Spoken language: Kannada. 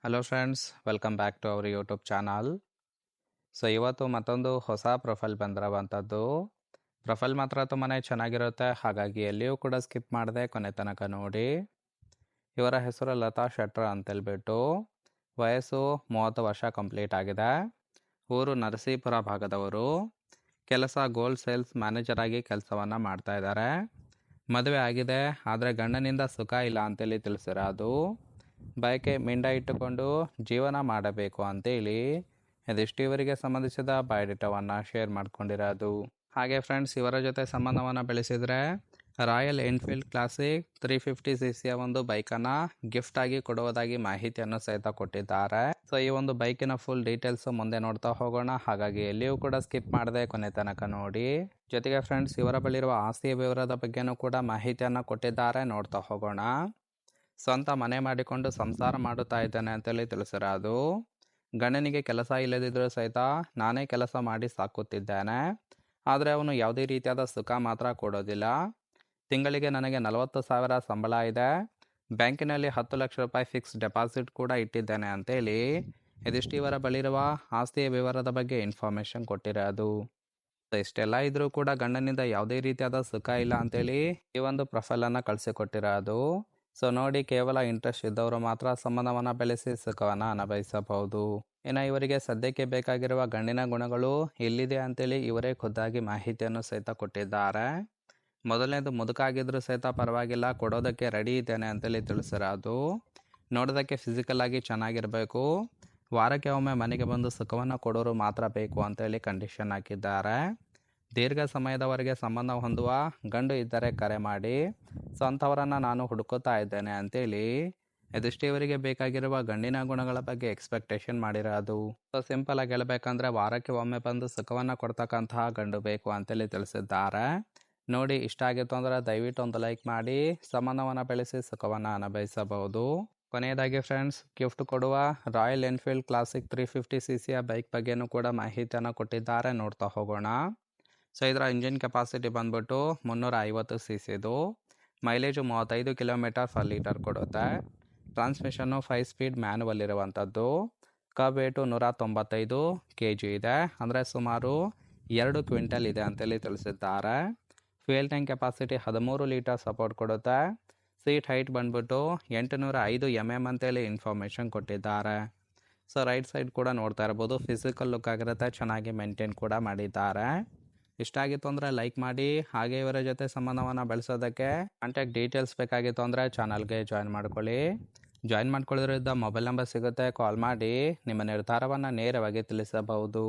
Hello friends, welcome back to our YouTube channel. So ಇವತ್ತು ಮತ್ತೊಂದು ಹೊಸ ಪ್ರೊಫೈಲ್ ಬಂದಿರೋವಂಥದ್ದು. ಪ್ರೊಫೈಲ್ ಮಾತ್ರ ತುಂಬಾ ಚೆನ್ನಾಗಿರುತ್ತೆ, ಹಾಗಾಗಿ ಎಲ್ಲಿಯೂ ಕೂಡ ಸ್ಕಿಪ್ ಮಾಡದೆ ಕೊನೆ ತನಕ ನೋಡಿ. ಇವರ ಹೆಸರು ಲತಾ ಶೆಟ್ರ್ ಅಂತೇಳ್ಬಿಟ್ಟು. ವಯಸ್ಸು 30 ವರ್ಷ ಕಂಪ್ಲೀಟ್ ಆಗಿದೆ. ಊರು ನರಸೀಪುರ ಭಾಗದವರು. ಕೆಲಸ ಗೋಲ್ಡ್ ಸೇಲ್ಸ್ ಮ್ಯಾನೇಜರ್ ಆಗಿ ಕೆಲಸವನ್ನು ಮಾಡ್ತಾ ಇದ್ದಾರೆ. ಮದುವೆ ಆಗಿದೆ, ಆದರೆ ಗಂಡನಿಂದ ಸುಖ ಇಲ್ಲ ಅಂತೇಳಿ ತಿಳಿಸಿರೋದು. ಬಯಕೆ ಮಿಂಡ ಇಟ್ಟುಕೊಂಡು ಜೀವನ ಮಾಡಬೇಕು ಅಂತೇಳಿ ಇದಿಷ್ಟು ಇವರಿಗೆ ಸಂಬಂಧಿಸಿದ ಬಯೋಡೇಟಾವನ್ನು ಶೇರ್ ಮಾಡ್ಕೊಂಡಿರೋದು. ಹಾಗೆ ಫ್ರೆಂಡ್ಸ್, ಇವರ ಜೊತೆ ಸಂಬಂಧವನ್ನು ಬೆಳೆಸಿದರೆ ರಾಯಲ್ ಎನ್ಫೀಲ್ಡ್ ಕ್ಲಾಸಿಕ್ 350cc ಒಂದು ಬೈಕನ್ನು ಗಿಫ್ಟ್ ಆಗಿ ಕೊಡುವುದಾಗಿ ಮಾಹಿತಿಯನ್ನು ಸಹಿತ ಕೊಟ್ಟಿದ್ದಾರೆ. ಸೊ ಈ ಒಂದು ಬೈಕಿನ ಫುಲ್ ಡೀಟೇಲ್ಸ್ ಮುಂದೆ ನೋಡ್ತಾ ಹೋಗೋಣ, ಹಾಗಾಗಿ ಎಲ್ಲಿಯೂ ಕೂಡ ಸ್ಕಿಪ್ ಮಾಡದೆ ಕೊನೆ ತನಕ ನೋಡಿ. ಜೊತೆಗೆ ಫ್ರೆಂಡ್ಸ್, ಇವರ ಬಳಿರುವ ಆಸ್ತಿಯ ವಿವರದ ಬಗ್ಗೆನೂ ಕೂಡ ಮಾಹಿತಿಯನ್ನು ಕೊಟ್ಟಿದ್ದಾರೆ, ನೋಡ್ತಾ ಹೋಗೋಣ. ಸ್ವಂತ ಮನೆ ಮಾಡಿಕೊಂಡು ಸಂಸಾರ ಮಾಡುತ್ತಾ ಇದ್ದೇನೆ ಅಂತೇಳಿ ತಿಳಿಸಿರೋದು. ಗಂಡನಿಗೆ ಕೆಲಸ ಇಲ್ಲದಿದ್ದರೂ ಸಹಿತ ನಾನೇ ಕೆಲಸ ಮಾಡಿ ಸಾಕುತ್ತಿದ್ದೇನೆ, ಆದರೆ ಅವನು ಯಾವುದೇ ರೀತಿಯಾದ ಸುಖ ಮಾತ್ರ ಕೊಡೋದಿಲ್ಲ. ತಿಂಗಳಿಗೆ ನನಗೆ 40,000 ಸಂಬಳ ಇದೆ. ಬ್ಯಾಂಕಿನಲ್ಲಿ 10 ಲಕ್ಷ ರೂಪಾಯಿ ಫಿಕ್ಸ್ ಡೆಪಾಸಿಟ್ ಕೂಡ ಇಟ್ಟಿದ್ದೇನೆ ಅಂತೇಳಿ ಇದಿಷ್ಟು ಇವರ ಬಳಿರುವ ಆಸ್ತಿಯ ವಿವರದ ಬಗ್ಗೆ ಇನ್ಫಾರ್ಮೇಷನ್ ಕೊಟ್ಟಿರೋದು. ಇಷ್ಟೆಲ್ಲ ಇದ್ರೂ ಕೂಡ ಗಂಡನಿಂದ ಯಾವುದೇ ರೀತಿಯಾದ ಸುಖ ಇಲ್ಲ ಅಂತೇಳಿ ಈ ಒಂದು ಪ್ರೊಫೈಲನ್ನು ಕಳಿಸಿಕೊಟ್ಟಿರೋದು. ಸೊ ನೋಡಿ, ಕೇವಲ ಇಂಟ್ರೆಸ್ಟ್ ಇದ್ದವರು ಮಾತ್ರ ಸಂಬಂಧವನ್ನು ಬೆಳೆಸಿ ಸುಖವನ್ನು ಅನುಭವಿಸಬಹುದು. ಇನ್ನು ಇವರಿಗೆ ಸದ್ಯಕ್ಕೆ ಬೇಕಾಗಿರುವ ಗಂಡಿನ ಗುಣಗಳು ಎಲ್ಲಿದೆ ಅಂತೇಳಿ ಇವರೇ ಖುದ್ದಾಗಿ ಮಾಹಿತಿಯನ್ನು ಸಹಿತ ಕೊಟ್ಟಿದ್ದಾರೆ. ಮೊದಲನೇದು, ಮುದುಕಾಗಿದ್ರೂ ಸಹಿತ ಪರವಾಗಿಲ್ಲ, ಕೊಡೋದಕ್ಕೆ ರೆಡಿ ಇದ್ದೇನೆ ಅಂತೇಳಿ ತಿಳಿಸಿರೋದು. ನೋಡೋದಕ್ಕೆ ಫಿಸಿಕಲ್ ಆಗಿ ಚೆನ್ನಾಗಿರಬೇಕು, ವಾರಕ್ಕೆ ಒಮ್ಮೆ ಮನೆಗೆ ಬಂದು ಸುಖವನ್ನು ಕೊಡೋರು ಮಾತ್ರ ಬೇಕು ಅಂತೇಳಿ ಕಂಡೀಷನ್ ಹಾಕಿದ್ದಾರೆ. ದೀರ್ಘ ಸಮಯದವರೆಗೆ ಸಂಬಂಧ ಹೊಂದುವ ಗಂಡು ಇದ್ದರೆ ಕರೆ ಮಾಡಿ, ಸೊ ಅಂಥವರನ್ನು ನಾನು ಹುಡುಕುತ್ತಾ ಇದ್ದೇನೆ ಅಂತೇಳಿ ಇದಿಷ್ಟು ಇವರಿಗೆ ಬೇಕಾಗಿರುವ ಗಂಡಿನ ಗುಣಗಳ ಬಗ್ಗೆ ಎಕ್ಸ್ಪೆಕ್ಟೇಷನ್ ಮಾಡಿರೋದು. ಸೊ ಸಿಂಪಲ್ ಆಗಿ ಹೇಳಬೇಕಂದ್ರೆ ವಾರಕ್ಕೆ ಒಮ್ಮೆ ಬಂದು ಸುಖವನ್ನು ಕೊಡ್ತಕ್ಕಂತಹ ಗಂಡು ಬೇಕು ಅಂತೇಳಿ ತಿಳಿಸಿದ್ದಾರೆ. ನೋಡಿ, ಇಷ್ಟ ಆಗಿತ್ತು ಅಂದರೆ ದಯವಿಟ್ಟು ಒಂದು ಲೈಕ್ ಮಾಡಿ ಸಂಬಂಧವನ್ನು ಬೆಳೆಸಿ ಸುಖವನ್ನು ಅನುಭವಿಸಬಹುದು. ಕೊನೆಯದಾಗಿ ಫ್ರೆಂಡ್ಸ್, ಗಿಫ್ಟ್ ಕೊಡುವ royal Enfield classic 350cc bike ಬಗ್ಗೆನೂ ಕೂಡ ಮಾಹಿತಿಯನ್ನು ಕೊಟ್ಟಿದ್ದಾರೆ, ನೋಡ್ತಾ ಹೋಗೋಣ. ಸೊ ಇದರ ಇಂಜಿನ್ ಕೆಪಾಸಿಟಿ ಬಂದ್ಬಿಟ್ಟು 350cc. ಮೈಲೇಜು 35 km/L ಕೊಡುತ್ತೆ. ಟ್ರಾನ್ಸ್ಮಿಷನ್ನು 5 ಸ್ಪೀಡ್ ಮ್ಯಾನುವಲ್ ಇರುವಂಥದ್ದು. ಕಬ್ ವೇಟು 195 kg ಇದೆ, ಅಂದರೆ ಸುಮಾರು 2 ಕ್ವಿಂಟಲ್ ಇದೆ ಅಂತೇಳಿ ತಿಳಿಸಿದ್ದಾರೆ. Fuel tank capacity 13 litre support ಕೊಡುತ್ತೆ. ಸೀಟ್ ಹೈಟ್ ಬಂದ್ಬಿಟ್ಟು 805 mm ಅಂತೇಳಿ ಇನ್ಫಾರ್ಮೇಷನ್ ಕೊಟ್ಟಿದ್ದಾರೆ. ಸೊ ರೈಟ್ ಸೈಡ್ ಕೂಡ ನೋಡ್ತಾ ಇರ್ಬೋದು, ಫಿಸಿಕಲ್ ಲುಕ್ ಆಗಿರುತ್ತೆ, ಚೆನ್ನಾಗಿ ಮೇಂಟೈನ್ ಕೂಡ ಮಾಡಿದ್ದಾರೆ. ಇಷ್ಟ ಆಗಿತ್ತು ಅಂದರೆ ಲೈಕ್ ಮಾಡಿ. ಹಾಗೆ ಇವರ ಜೊತೆ ಸಂಬಂಧವನ್ನು ಬೆಳೆಸೋದಕ್ಕೆ ಕಾಂಟ್ಯಾಕ್ಟ್ ಡೀಟೇಲ್ಸ್ ಬೇಕಾಗಿತ್ತು ಅಂದರೆ ಚಾನಲ್ಗೆ ಜಾಯಿನ್ ಮಾಡ್ಕೊಳ್ಳಿ. ಜಾಯಿನ್ ಮಾಡ್ಕೊಳ್ಳೋದ್ರಿಂದ ಮೊಬೈಲ್ ನಂಬರ್ ಸಿಗುತ್ತೆ, ಕಾಲ್ ಮಾಡಿ ನಿಮ್ಮ ನಿರ್ಧಾರವನ್ನು ನೇರವಾಗಿ ತಿಳಿಸಬಹುದು.